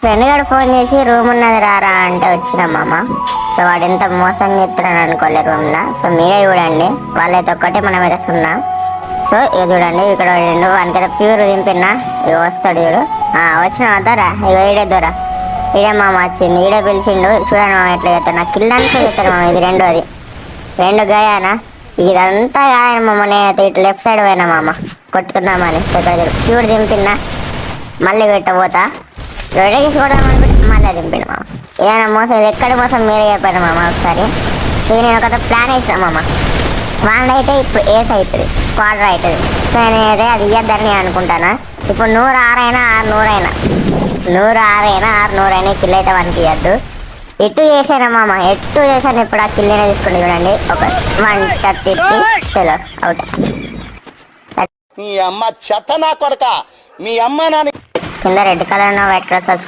Friend గారు phone చేసి room ఉన్నది రారా అంటే వచ్చినా మామ. సో వాడు ఎంత మోసం చేస్తున్నాడు అనుకోలే రూమ్లో. సో మీరే చూడండి, వాళ్ళైతే ఒక్కటే మన మీద సున్నా. సో ఇక చూడండి, ఇక్కడ రెండు వానికైతే ప్యూర్ దింపినా. ఇక వస్తాడు చూడు. వచ్చిన వద్దారా, ఇక ఈడేద్దోరా. ఈడే మామ వచ్చింది, ఈడే పిలిచిండు. చూడండి మామ ఎట్లా చెప్తాడు, నాకు కిల్లానికి చెప్తాడు మామ. ఇది రెండు, అది రెండు గాయానా. ఇదంతా గాయన మామ. నేనైతే ఇటు లెఫ్ట్ సైడ్ పోయినా మామ కొట్టుకుందామని. ఇక్కడ ప్యూర్ దింపినా, మళ్ళీ పెట్టబోతా. రొడేసి కూడా మళ్ళీ దింపిండు మామ. ఏదైనా మోసం, ఇది ఎక్కడ మోసం మీరే చెప్పారు మామ ఒకసారి. ఇది నేను ఒక ప్లాన్ వేసిన మామ. వాళ్ళైతే ఇప్పుడు ఏస్ అవుతుంది, స్క్వాడర్ అవుతుంది. సో నేనైతే అది ఇయ్యద్దని అనుకుంటాను. ఇప్పుడు 106 అయినా 600 అయినా, 106 అయినా 600 అయినా కిల్ అయితే వానికి ఇవ్వద్దు. ఎటు చేశాను మామ, ఎటు చేశాను. ఇప్పుడు ఆ కిల్లీనే తీసుకుని చూడండి. ఒక 130 చలో అవుట్. మీ అమ్మ చెత్త నా కొడక, మీ అమ్మ నాన్న. కింద రెడ్ కలర్ వైట్ కలర్